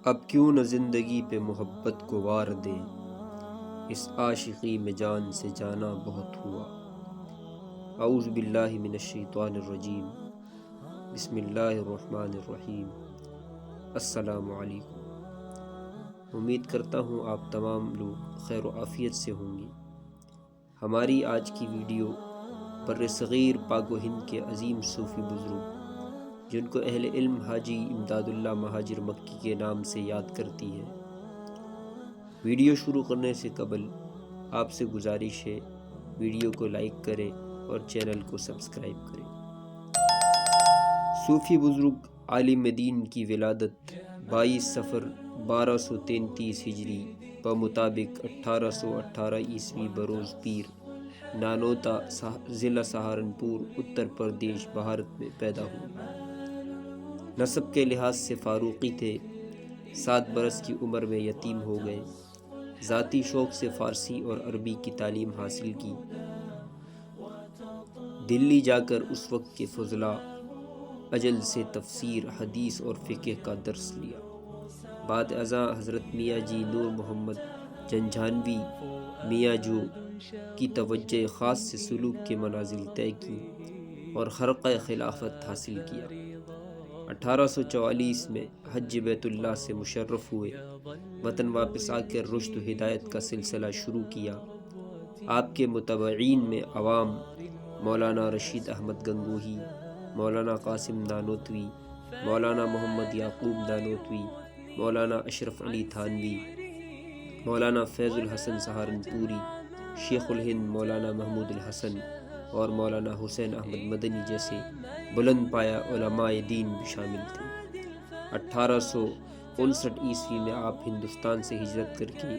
اب کیوں نہ زندگی پہ محبت کو وار دیں، اس عاشقی میں جان سے جانا بہت ہوا۔ اعوذ باللہ من الشیطان الرجیم، بسم اللہ الرحمن الرحیم۔ السلام علیکم، امید کرتا ہوں آپ تمام لوگ خیر و عافیت سے ہوں گے۔ ہماری آج کی ویڈیو بر صغیر پاک و ہند کے عظیم صوفی بزرگ، جن کو اہل علم حاجی امداد اللہ مہاجر مکی کے نام سے یاد کرتی ہے۔ ویڈیو شروع کرنے سے قبل آپ سے گزارش ہے، ویڈیو کو لائک کریں اور چینل کو سبسکرائب کریں۔ صوفی بزرگ عالم دین کی ولادت 22 صفر 1233 ہجری بمطابق 1818 عیسوی بروز پیر نانوتا ضلع سہارنپور اتر پردیش بھارت میں پیدا ہوئی۔ نسب کے لحاظ سے فاروقی تھے، 7 برس کی عمر میں یتیم ہو گئے۔ ذاتی شوق سے فارسی اور عربی کی تعلیم حاصل کی۔ دلی جا کر اس وقت کے فضلاء اجل سے تفسیر، حدیث اور فقہ کا درس لیا۔ بعد ازاں حضرت میاں جی نور محمد جھنجھانوی میاں جو کی توجہ خاص سے سلوک کے منازل طے کی اور خرقہ خلافت حاصل کیا۔ 1844 میں حج بیت اللہ سے مشرف ہوئے۔ وطن واپس آ کر رشد و ہدایت کا سلسلہ شروع کیا۔ آپ کے متبعین میں عوام مولانا رشید احمد گنگوہی، مولانا قاسم نانوتوی، مولانا محمد یعقوب نانوتوی، مولانا اشرف علی تھانوی، مولانا فیض الحسن سہارنپوری، شیخ الہند مولانا محمود الحسن اور مولانا حسین احمد مدنی جیسے بلند پایہ علماء دین بھی شامل تھے۔ 1859 عیسوی میں آپ ہندوستان سے ہجرت کر کے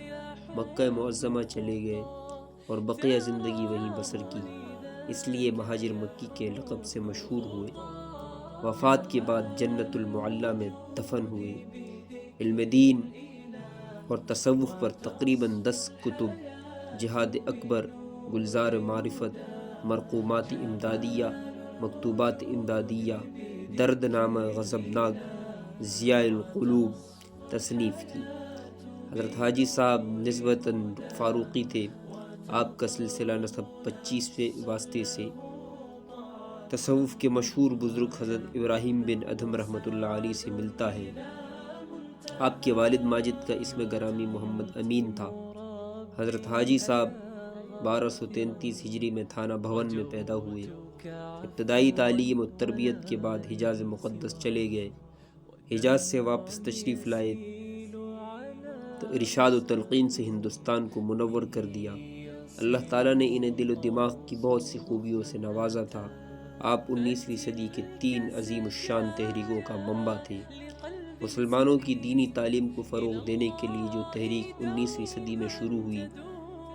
مکہ معظمہ چلے گئے اور بقیہ زندگی وہیں بسر کی، اس لیے مہاجر مکی کے لقب سے مشہور ہوئے۔ وفات کے بعد جنت المعلیٰ میں دفن ہوئے۔ علم دین اور تصوف پر تقریباً 10 کتب، جہاد اکبر، گلزار معرفت، مرقومات امدادیہ، مکتوبات امدادیہ، درد نامہ غضبناک، ضیاء القلوب تصنیف کی۔ حضرت حاجی صاحب نسبتاً فاروقی تھے۔ آپ کا سلسلہ نسب 25ویں واسطے سے تصوف کے مشہور بزرگ حضرت ابراہیم بن ادھم رحمۃ اللہ علیہ سے ملتا ہے۔ آپ کے والد ماجد کا اسم گرامی محمد امین تھا۔ حضرت حاجی صاحب 1233 ہجری میں تھانہ بھون میں پیدا ہوئے۔ ابتدائی تعلیم و تربیت کے بعد حجاز مقدس چلے گئے۔ حجاز سے واپس تشریف لائے تو ارشاد و تلقین سے ہندوستان کو منور کر دیا۔ اللہ تعالیٰ نے انہیں دل و دماغ کی بہت سی خوبیوں سے نوازا تھا۔ آپ 19ویں صدی کے 3 عظیم الشان تحریکوں کا منبع تھے۔ مسلمانوں کی دینی تعلیم کو فروغ دینے کے لیے جو تحریک 19ویں صدی میں شروع ہوئی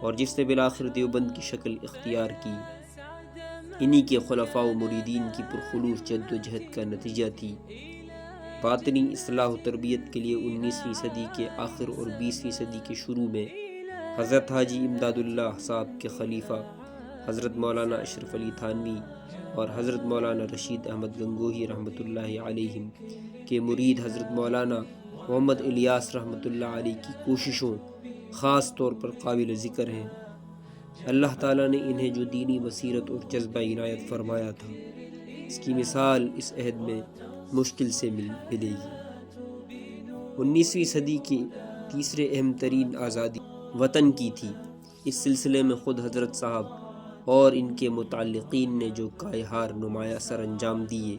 اور جس نے بالآخر دیوبند کی شکل اختیار کی، انہی کے خلفاء و مریدین کی پرخلوص جد و جہد کا نتیجہ تھی۔ باطنی اصلاح و تربیت کے لیے 19ویں صدی کے آخر اور 20ویں صدی کے شروع میں حضرت حاجی امداد اللہ صاحب کے خلیفہ حضرت مولانا اشرف علی تھانوی اور حضرت مولانا رشید احمد گنگوہی رحمۃ اللہ علیہم کے مرید حضرت مولانا محمد الیاس رحمۃ اللہ علیہ کی کوششوں خاص طور پر قابل ذکر ہیں۔ اللہ تعالیٰ نے انہیں جو دینی بصیرت اور جذبہ عنایت فرمایا تھا، اس کی مثال اس عہد میں مشکل سے ملے گی۔ 19ویں صدی کی تیسرے اہم ترین آزادی وطن کی تھی۔ اس سلسلے میں خود حضرت صاحب اور ان کے متعلقین نے جو کائہار نمایاں سر انجام دیے،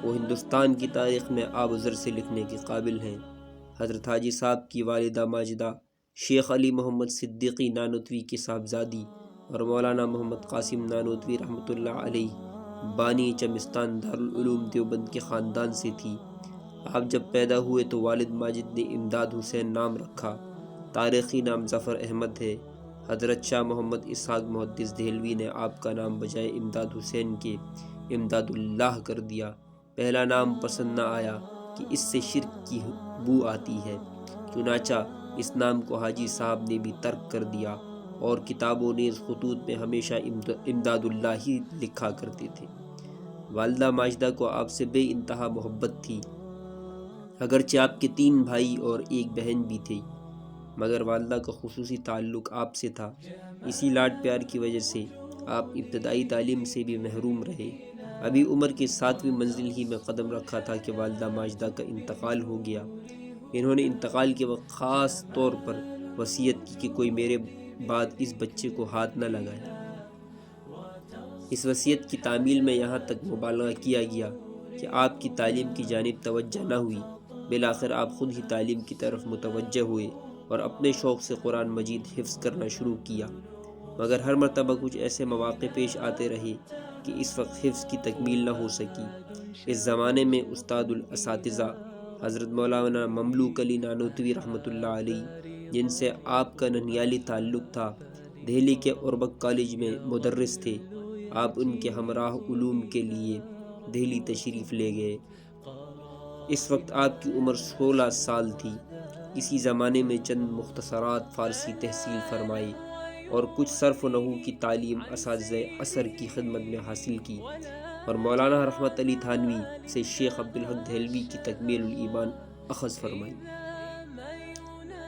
وہ ہندوستان کی تاریخ میں آب و زر سے لکھنے کے قابل ہیں۔ حضرت حاجی صاحب کی والدہ ماجدہ شیخ علی محمد صدیقی نانوتوی کی صاحبزادی اور مولانا محمد قاسم نانوتوی رحمۃ اللہ علیہ بانی چمستان دارالعلوم دیوبند کے خاندان سے تھی۔ آپ جب پیدا ہوئے تو والد ماجد نے امداد حسین نام رکھا۔ تاریخی نام ظفر احمد ہے۔ حضرت شاہ محمد اسحاق محدث دہلوی نے آپ کا نام بجائے امداد حسین کے امداد اللہ کر دیا۔ پہلا نام پسند نہ آیا کہ اس سے شرک کی بو آتی ہے، چنانچہ اس نام کو حاجی صاحب نے بھی ترک کر دیا اور کتاب و نیز خطوط میں ہمیشہ امداد اللہ ہی لکھا کرتے تھے۔ والدہ ماجدہ کو آپ سے بے انتہا محبت تھی۔ اگرچہ آپ کے 3 بھائی اور 1 بہن بھی تھے، مگر والدہ کا خصوصی تعلق آپ سے تھا۔ اسی لاڈ پیار کی وجہ سے آپ ابتدائی تعلیم سے بھی محروم رہے۔ ابھی عمر کے 7ویں منزل ہی میں قدم رکھا تھا کہ والدہ ماجدہ کا انتقال ہو گیا۔ انہوں نے انتقال کے وقت خاص طور پر وصیت کی کہ کوئی میرے بعد اس بچے کو ہاتھ نہ لگائے۔ اس وصیت کی تعمیل میں یہاں تک مبالغہ کیا گیا کہ آپ کی تعلیم کی جانب توجہ نہ ہوئی۔ بالآخر آپ خود ہی تعلیم کی طرف متوجہ ہوئے اور اپنے شوق سے قرآن مجید حفظ کرنا شروع کیا، مگر ہر مرتبہ کچھ ایسے مواقع پیش آتے رہے کہ اس وقت حفظ کی تکمیل نہ ہو سکی۔ اس زمانے میں استاد الاساتذہ حضرت مولانا مملوک علی نانوتوی رحمۃ اللہ علیہ، جن سے آپ کا ننیالی تعلق تھا، دہلی کے اوربک کالج میں مدرس تھے۔ آپ ان کے ہمراہ علوم کے لیے دہلی تشریف لے گئے۔ اس وقت آپ کی عمر 16 سال تھی۔ اسی زمانے میں چند مختصرات فارسی تحصیل فرمائی اور کچھ صرف و نحو کی تعلیم اساتذہ عصر کی خدمت میں حاصل کی، اور مولانا رحمت علی تھانوی سے شیخ عبدالحق دہلوی کی تکمیل الایمان اخذ فرمائی۔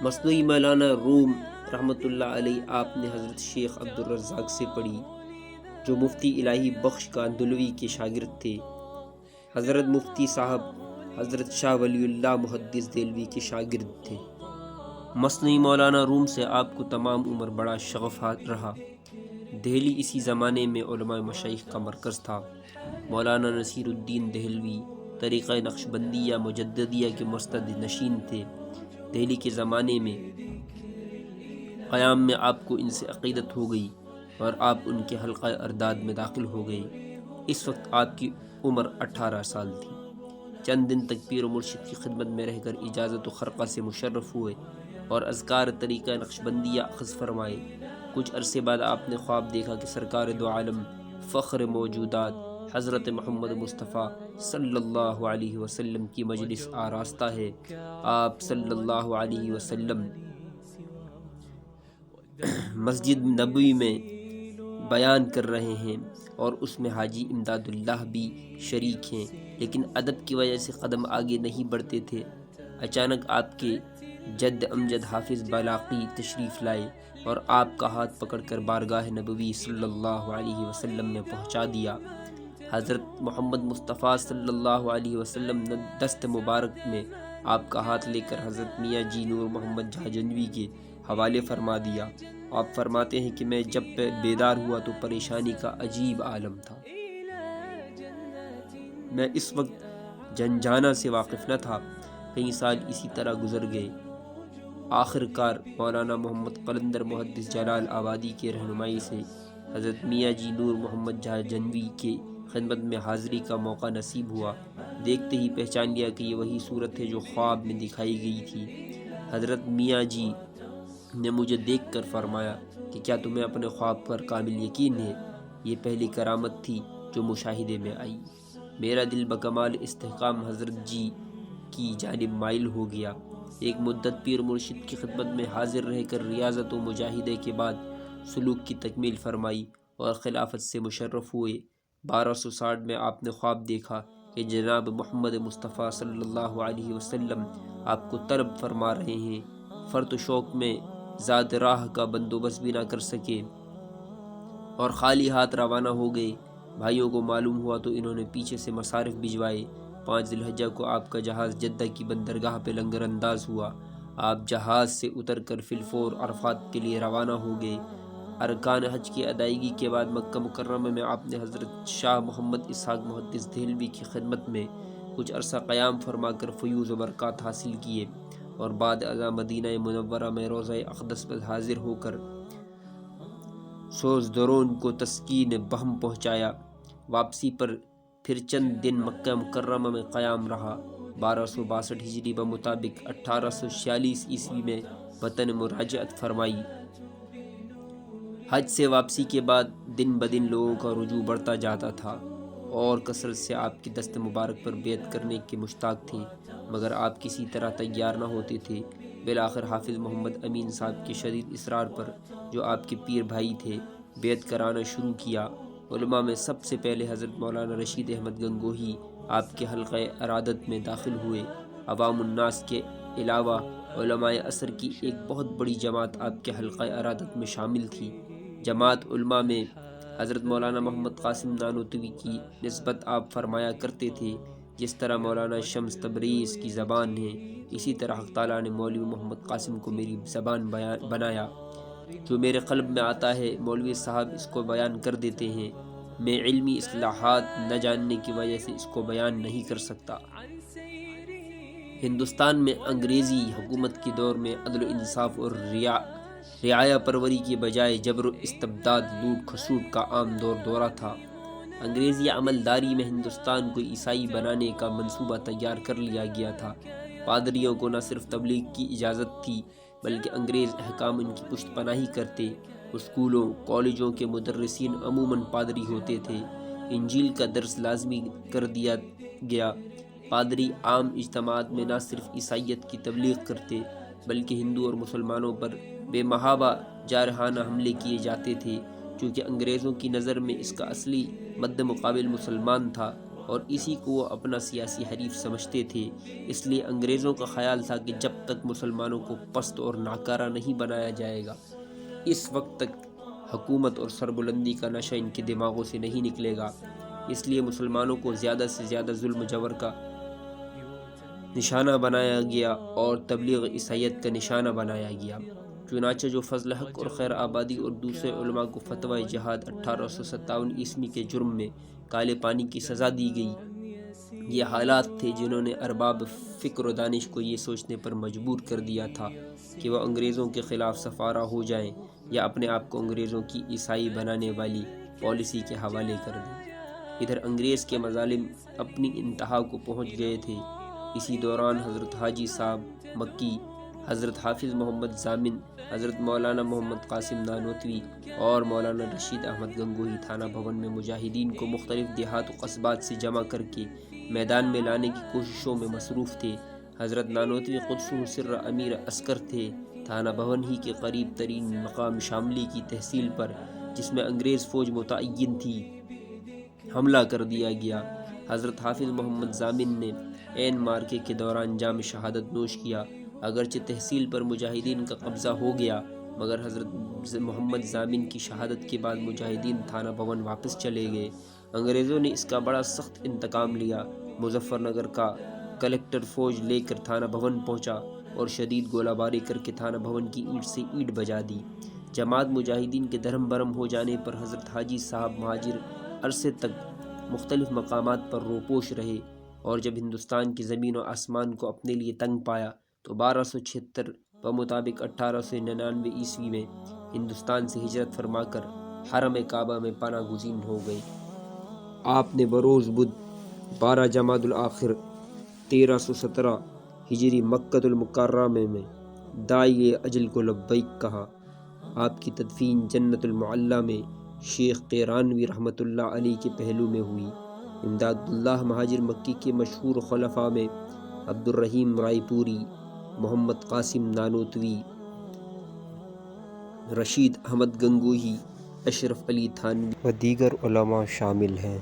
مثنوی مولانا روم رحمۃ اللہ علیہ آپ نے حضرت شیخ عبدالرزاق سے پڑھی، جو مفتی الہی بخش کاندلوی کے شاگرد تھے۔ حضرت مفتی صاحب حضرت شاہ ولی اللہ محدث دہلوی کے شاگرد تھے۔ مثنوی مولانا روم سے آپ کو تمام عمر بڑا شغف رہا۔ دہلی اسی زمانے میں علماء مشائخ کا مرکز تھا۔ مولانا نصیر الدین دہلوی طریقہ نقشبندیہ مجددیہ کے مستد نشین تھے۔ دہلی کے زمانے میں قیام میں آپ کو ان سے عقیدت ہو گئی اور آپ ان کے حلقہ ارداد میں داخل ہو گئے۔ اس وقت آپ کی عمر 18 سال تھی۔ چند دن تک پیر و مرشد کی خدمت میں رہ کر اجازت و خرقہ سے مشرف ہوئے اور اذکار طریقہ نقشبندیہ اخذ فرمائے۔ کچھ عرصے بعد آپ نے خواب دیکھا کہ سرکار دو عالم فخر موجودات حضرت محمد مصطفیٰ صلی اللہ علیہ وسلم کی مجلس آراستہ ہے۔ آپ صلی اللہ علیہ وسلم مسجد نبوی میں بیان کر رہے ہیں اور اس میں حاجی امداد اللہ بھی شریک ہیں، لیکن ادب کی وجہ سے قدم آگے نہیں بڑھتے تھے۔ اچانک آپ کے جد امجد حافظ بالاقی تشریف لائے اور آپ کا ہاتھ پکڑ کر بارگاہ نبوی صلی اللہ علیہ وسلم میں پہنچا دیا۔ حضرت محمد مصطفیٰ صلی اللہ علیہ وسلم نے دست مبارک میں آپ کا ہاتھ لے کر حضرت میاں جی نور محمد جہجنوی کے حوالے فرما دیا۔ آپ فرماتے ہیں کہ میں جب بیدار ہوا تو پریشانی کا عجیب عالم تھا۔ میں اس وقت جنجانہ سے واقف نہ تھا۔ کئی سال اسی طرح گزر گئے۔ آخر کار مولانا محمد قلندر محدث جلال آبادی کے رہنمائی سے حضرت میاں جی نور محمد جہجنوی کے خدمت میں حاضری کا موقع نصیب ہوا۔ دیکھتے ہی پہچان لیا کہ یہ وہی صورت ہے جو خواب میں دکھائی گئی تھی۔ حضرت میاں جی نے مجھے دیکھ کر فرمایا کہ کیا تمہیں اپنے خواب پر کامل یقین ہے؟ یہ پہلی کرامت تھی جو مشاہدے میں آئی۔ میرا دل بکمال استحکام حضرت جی کی جانب مائل ہو گیا۔ ایک مدت پیر مرشد کی خدمت میں حاضر رہ کر ریاضت و مجاہدے کے بعد سلوک کی تکمیل فرمائی اور خلافت سے مشرف ہوئے۔ 1260 میں آپ نے خواب دیکھا کہ جناب محمد مصطفیٰ صلی اللہ علیہ وسلم آپ کو طلب فرما رہے ہیں۔ فرط و شوق میں ذات راہ کا بندوبست بھی نہ کر سکے اور خالی ہاتھ روانہ ہو گئے۔ بھائیوں کو معلوم ہوا تو انہوں نے پیچھے سے مصارف بھجوائے۔ 5 ذی الحجہ کو آپ کا جہاز جدہ کی بندرگاہ پہ لنگر انداز ہوا۔ آپ جہاز سے اتر کر فی الفور عرفات کے لیے روانہ ہو گئے۔ ارکان حج کی ادائیگی کے بعد مکہ مکرمہ میں آپ نے حضرت شاہ محمد اسحاق محدث دہلوی کی خدمت میں کچھ عرصہ قیام فرما کر فیوز و برکات حاصل کیے اور بعد ازاں مدینہ منورہ میں روضہ اقدس پر حاضر ہو کر سوزدرون کو تسکین بہم پہنچایا۔ واپسی پر پھر چند دن مکہ مکرمہ میں قیام رہا۔ 1262 ہجری بمطابق 1846 عیسوی میں وطن مراجعت فرمائی۔ حج سے واپسی کے بعد دن بدن لوگوں کا رجوع بڑھتا جاتا تھا اور کثرت سے آپ کی دست مبارک پر بیعت کرنے کے مشتاق تھے، مگر آپ کسی طرح تیار نہ ہوتے تھے۔ بالآخر حافظ محمد امین صاحب کے شدید اصرار پر، جو آپ کے پیر بھائی تھے، بیعت کرانا شروع کیا۔ علماء میں سب سے پہلے حضرت مولانا رشید احمد گنگوہی آپ کے حلقہ ارادت میں داخل ہوئے عوام الناس کے علاوہ علماء عصر کی ایک بہت بڑی جماعت آپ کے حلقہ ارادت میں شامل تھی۔ جماعت علماء میں حضرت مولانا محمد قاسم نانوتوی کی نسبت آپ فرمایا کرتے تھے، جس طرح مولانا شمس تبریز کی زبان ہے، اسی طرح حق تعالیٰ نے مولوی محمد قاسم کو میری زبان بنایا۔ جو میرے قلب میں آتا ہے مولوی صاحب اس کو بیان کر دیتے ہیں، میں علمی اصطلاحات نہ جاننے کی وجہ سے اس کو بیان نہیں کر سکتا۔ ہندوستان میں انگریزی حکومت کے دور میں عدل و انصاف اور رعایا پروری کی بجائے جبر و استبداد، لوٹ کھسوٹ کا عام دورہ تھا۔ انگریزی عملداری میں ہندوستان کو عیسائی بنانے کا منصوبہ تیار کر لیا گیا تھا۔ پادریوں کو نہ صرف تبلیغ کی اجازت تھی بلکہ انگریز احکام ان کی پشت پناہی کرتے۔ اسکولوں کالجوں کے مدرسین عموماً پادری ہوتے تھے۔ انجیل کا درس لازمی کر دیا گیا۔ پادری عام اجتماعات میں نہ صرف عیسائیت کی تبلیغ کرتے بلکہ ہندو اور مسلمانوں پر بے محابہ جارحانہ حملے کیے جاتے تھے۔ چونکہ انگریزوں کی نظر میں اس کا اصلی مد مقابل مسلمان تھا اور اسی کو وہ اپنا سیاسی حریف سمجھتے تھے، اس لیے انگریزوں کا خیال تھا کہ جب تک مسلمانوں کو پست اور ناکارہ نہیں بنایا جائے گا، اس وقت تک حکومت اور سربلندی کا نشہ ان کے دماغوں سے نہیں نکلے گا۔ اس لیے مسلمانوں کو زیادہ سے زیادہ ظلم جبر کا نشانہ بنایا گیا اور تبلیغ عیسائیت کا نشانہ بنایا گیا۔ چنانچہ جو فضل حق اور خیر آبادی اور دوسرے علماء کو فتویٰ جہاد 1857 عیسوی کے جرم میں کالے پانی کی سزا دی گئی، یہ حالات تھے جنہوں نے ارباب فکر و دانش کو یہ سوچنے پر مجبور کر دیا تھا کہ وہ انگریزوں کے خلاف سفارہ ہو جائیں یا اپنے آپ کو انگریزوں کی عیسائی بنانے والی پالیسی کے حوالے کر دیں۔ ادھر انگریز کے مظالم اپنی انتہا کو پہنچ گئے تھے۔ اسی دوران حضرت حاجی صاحب مکی، حضرت حافظ محمد ضامن، حضرت مولانا محمد قاسم نانوتوی اور مولانا رشید احمد گنگوہی تھانہ بھون میں مجاہدین کو مختلف دیہات و قصبات سے جمع کر کے میدان میں لانے کی کوششوں میں مصروف تھے۔ حضرت نانوتوی قدسہ سر امیر عسکر تھے۔ تھانہ بھون ہی کے قریب ترین مقام شاملی کی تحصیل پر، جس میں انگریز فوج متعین تھی، حملہ کر دیا گیا۔ حضرت حافظ محمد ضامن نے عین مارکے کے دوران جام شہادت نوش کیا۔ اگرچہ تحصیل پر مجاہدین کا قبضہ ہو گیا مگر حضرت محمد ضامن کی شہادت کے بعد مجاہدین تھانہ بھون واپس چلے گئے۔ انگریزوں نے اس کا بڑا سخت انتقام لیا۔ مظفر نگر کا کلکٹر فوج لے کر تھانہ بھون پہنچا اور شدید گولہ باری کر کے تھانہ بھون کی اینٹ سے اینٹ بجا دی۔ جماعت مجاہدین کے دھرم برہم ہو جانے پر حضرت حاجی صاحب مہاجر عرصے تک مختلف مقامات پر روپوش رہے اور جب ہندوستان کی زمین و آسمان کو اپنے لیے تنگ پایا تو 1276 بمطابق 1899 عیسوی میں ہندوستان سے ہجرت فرما کر حرم کعبہ میں پناہ گزین ہو گئے۔ آپ نے بروز بدھ 12 جمادی الاخر 1317 ہجری مکۃ المکرمہ میں داعی اجل کو لبیک کہا۔ آپ کی تدفین جنت المعلی میں شیخ قیرانوی رحمۃ اللہ علیہ کے پہلو میں ہوئی۔ امداد اللہ مہاجر مکی کے مشہور خلفاء میں عبد الرحیم رائے پوری، محمد قاسم نانوتوی، رشید احمد گنگوہی، اشرف علی تھانوی و دیگر علماء شامل ہیں۔